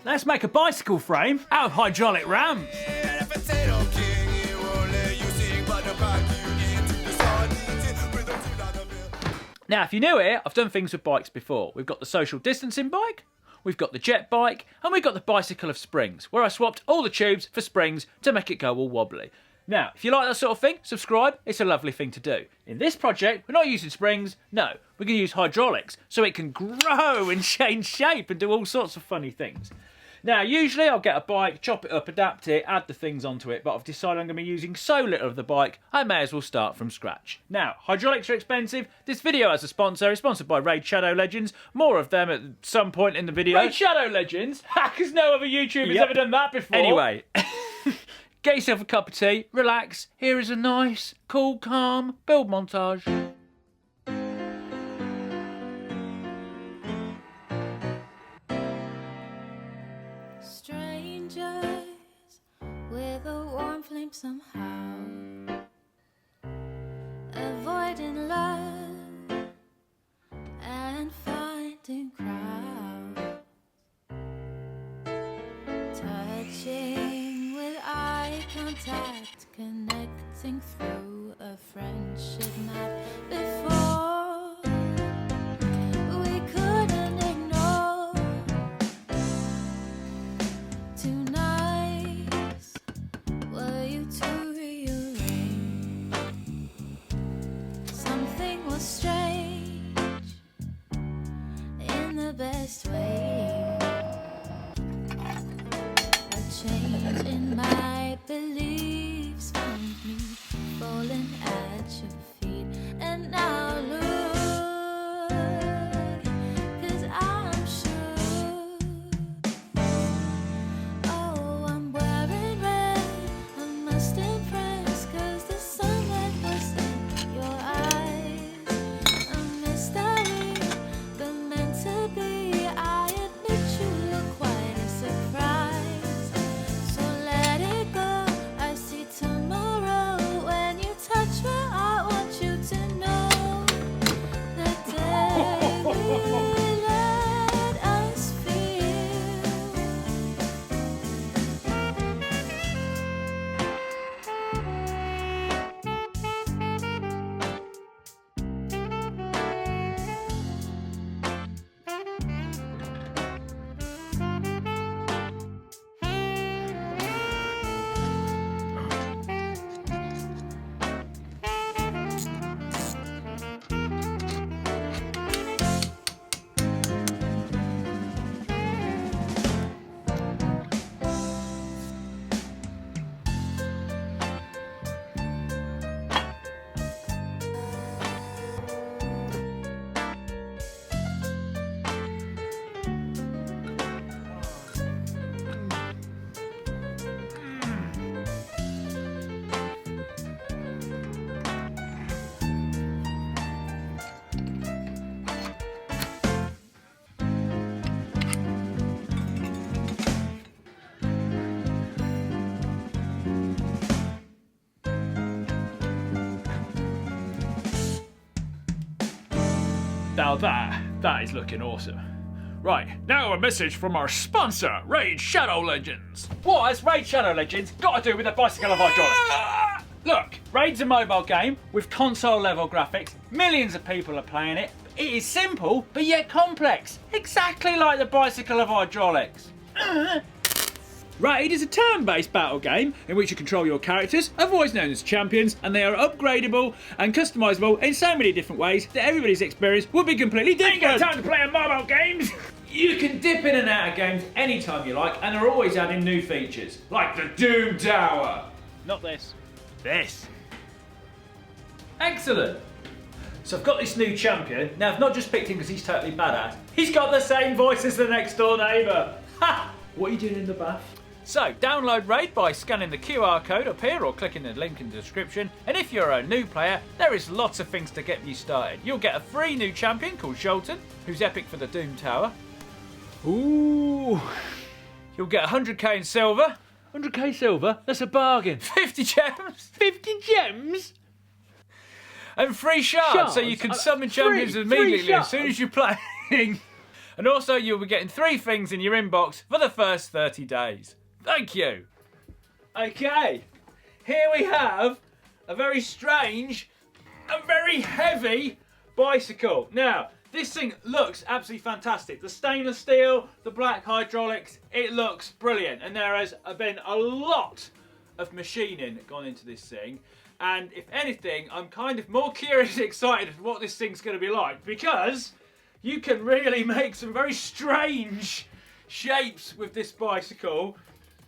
Let's make a bicycle frame out of hydraulic ramps. Now, if you're new here, I've done things with bikes before. We've got the social distancing bike, we've got the jet bike, and we've got the bicycle of springs, where I swapped all the tubes for springs to make it go all wobbly. Now, if you like that sort of thing, subscribe. It's a lovely thing to do. In this project, we're not using springs. No, we're going to use hydraulics so it can grow and change shape and do all sorts of funny things. Now, usually I'll get a bike, chop it up, adapt it, add the things onto it, but I've decided I'm going to be using so little of the bike, I may as well start from scratch. Now, hydraulics are expensive. This video has a sponsor. It's sponsored by Raid Shadow Legends. More of them at some point in the video. Raid Shadow Legends? Because no other YouTuber's ever done that before. Anyway, get yourself a cup of tea, relax. Here is a nice, cool, calm build montage. Strangers with a warm flame somehow, avoiding love and finding crowds, touching with eye contact, connecting through a friendship map before we couldn't ignore. Too nice, were you to rearrange? Something was strange in the best way. A change in my beliefs found me falling at your feet. And now look, 'cause I'm sure. Oh, I'm wearing red, I must impress, 'cause the sunlight was in your eyes. A mystery, but meant to be. I admit you look quite a surprise. So let it go, I see tomorrow. When you touch me, I want you to know the day we let us feel. Now that is looking awesome. Right, now a message from our sponsor, Raid Shadow Legends. What has Raid Shadow Legends got to do with the bicycle of hydraulics? Look, Raid's a mobile game with console level graphics. Millions of people are playing it. It is simple, but yet complex. Exactly like the bicycle of hydraulics. Raid is a turn-based battle game in which you control your characters, otherwise known as champions, and they are upgradable and customizable in so many different ways that everybody's experience will be completely different. Ain't got time to play mobile games! You can dip in and out of games anytime you like, and they're always adding new features, like the Doom Tower. Not this. This. Excellent. So I've got this new champion. Now I've not just picked him because he's totally badass. He's got the same voice as the next door neighbour. Ha! What are you doing in the bath? So, download Raid by scanning the QR code up here or clicking the link in the description. And if you're a new player, there is lots of things to get you started. You'll get a free new champion called Jolton, who's epic for the Doom Tower. Ooh. You'll get 100k in silver. 100k silver? That's a bargain. 50 gems? 50 gems? And free shards, so you can summon champions immediately as soon as you're playing. And also, you'll be getting 3 things in your inbox for the first 30 days. Thank you. Okay, here we have a very strange and very heavy bicycle. Now, this thing looks absolutely fantastic. The stainless steel, the black hydraulics, it looks brilliant. And there has been a lot of machining gone into this thing. And if anything, I'm kind of more curious and excited as to what this thing's going to be like, because you can really make some very strange shapes with this bicycle,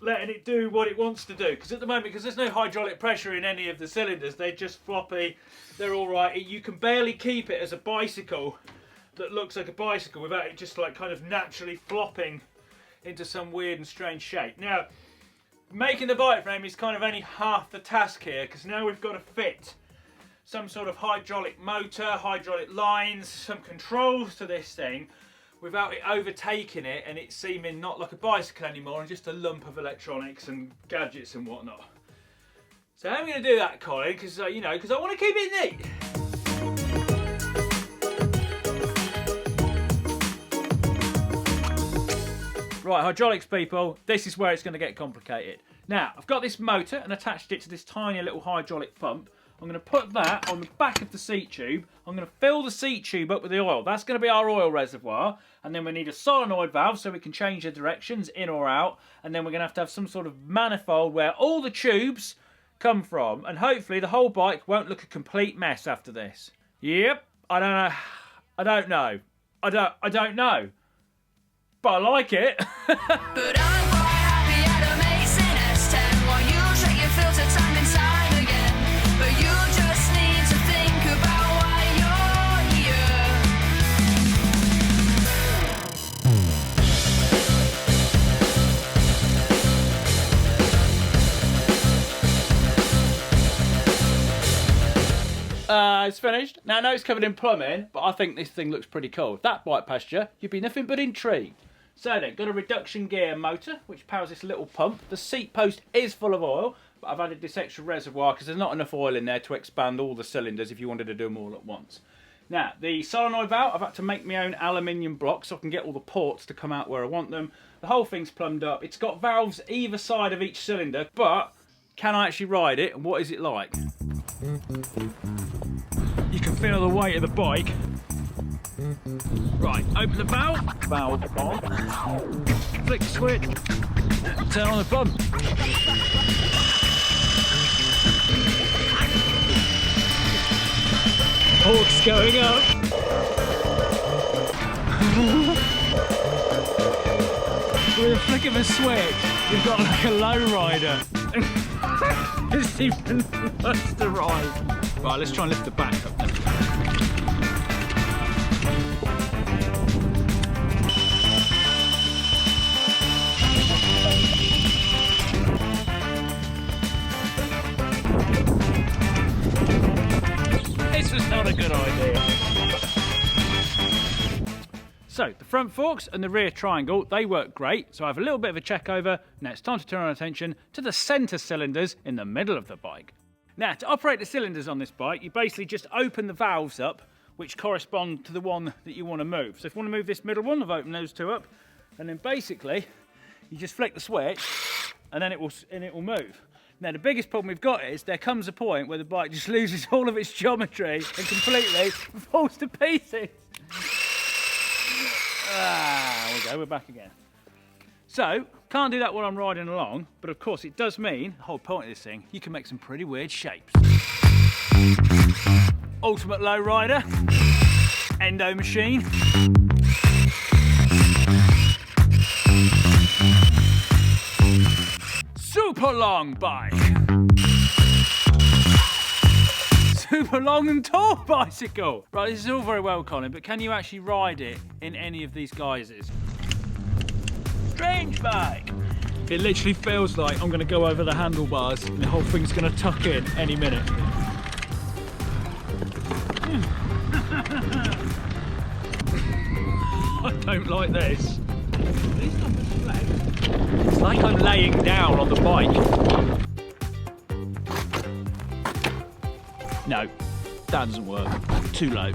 letting it do what it wants to do. Because at the moment, because there's no hydraulic pressure in any of the cylinders, they're just floppy, they're all right. You can barely keep it as a bicycle that looks like a bicycle without it just like kind of naturally flopping into some weird and strange shape. Now, making the bike frame is kind of only half the task here, because now we've got to fit some sort of hydraulic motor, hydraulic lines, some controls to this thing without it overtaking it and it seeming not like a bicycle anymore and just a lump of electronics and gadgets and whatnot. So how am I going to do that, Colin? Because because I want to keep it neat. Right, hydraulics people, this is where it's going to get complicated. Now, I've got this motor and attached it to this tiny little hydraulic pump. I'm going to put that on the back of the seat tube. I'm going to fill the seat tube up with the oil. That's going to be our oil reservoir. And then we need a solenoid valve so we can change the directions in or out. And then we're going to have some sort of manifold where all the tubes come from. And hopefully the whole bike won't look a complete mess after this. Yep, I don't know. I don't know. I don't know. But I like it. But I'm quite happy at amazing S10 while you check your filter time and time again. But you just need to think about why you're here. It's finished. Now I know it's covered in plumbing, but I think this thing looks pretty cool. If that bike passed you, you'd be nothing but intrigued. So then, got a reduction gear motor, which powers this little pump. The seat post is full of oil, but I've added this extra reservoir because there's not enough oil in there to expand all the cylinders if you wanted to do them all at once. Now, the solenoid valve, I've had to make my own aluminium block so I can get all the ports to come out where I want them. The whole thing's plumbed up. It's got valves either side of each cylinder, but can I actually ride it, and what is it like? You can feel the weight of the bike. Right, open the valve on, flick the switch, turn on the pump. Port's going up. With a flick of a switch, you've got like a low rider. It's even worse to ride. Right, let's try and lift the back up then. This was not a good idea. So, the front forks and the rear triangle, they work great, so I have a little bit of a check over. Now it's time to turn our attention to the centre cylinders in the middle of the bike. Now, to operate the cylinders on this bike, you basically just open the valves up, which correspond to the one that you want to move. So if you want to move this middle one, I've opened those two up, and then basically, you just flick the switch, and then it will move. Now, the biggest problem we've got is there comes a point where the bike just loses all of its geometry and completely falls to pieces. There we go, we're back again. So, can't do that while I'm riding along, but of course it does mean, the whole point of this thing, you can make some pretty weird shapes. Ultimate low rider, endo machine. Super long bike. Super long and tall bicycle. Right, this is all very well, Colin, but can you actually ride it in any of these guises? Strange bike. It literally feels like I'm going to go over the handlebars and the whole thing's going to tuck in any minute. I don't like this. It's like I'm laying down on the bike. No, that doesn't work. Too low.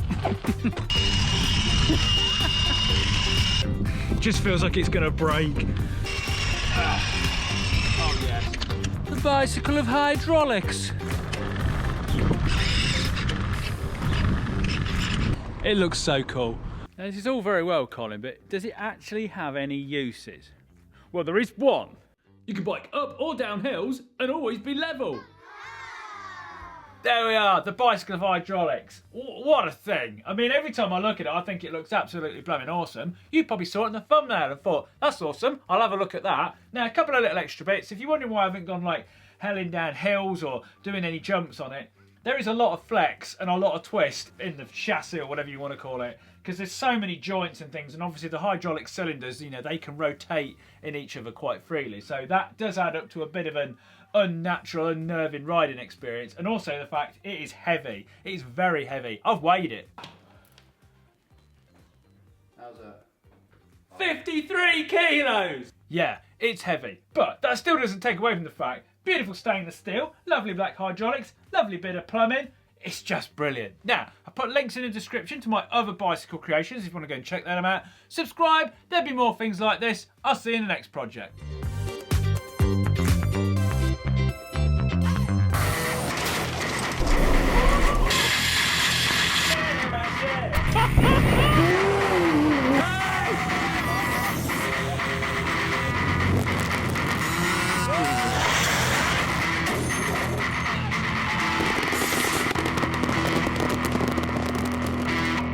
just feels like it's going to break. Oh yeah. The bicycle of hydraulics. It looks so cool. Now, this is all very well, Colin, but does it actually have any uses? Well, there is one. You can bike up or down hills and always be level. There we are, the bicycle of hydraulics. What a thing. I mean, every time I look at it, I think it looks absolutely blooming awesome. You probably saw it in the thumbnail and thought, that's awesome, I'll have a look at that. Now, a couple of little extra bits. If you're wondering why I haven't gone like helling down hills or doing any jumps on it, there is a lot of flex and a lot of twist in the chassis or whatever you want to call it, because there's so many joints and things, and obviously the hydraulic cylinders, you know, they can rotate in each other quite freely. So that does add up to a bit of an unnatural, unnerving riding experience, and also the fact it is heavy. It is very heavy. I've weighed it. How's that? 53 kilos! Yeah, it's heavy, but that still doesn't take away from the fact, beautiful stainless steel, lovely black hydraulics, lovely bit of plumbing. It's just brilliant. Now, I put links in the description to my other bicycle creations if you want to go and check them out. Subscribe, there'll be more things like this. I'll see you in the next project.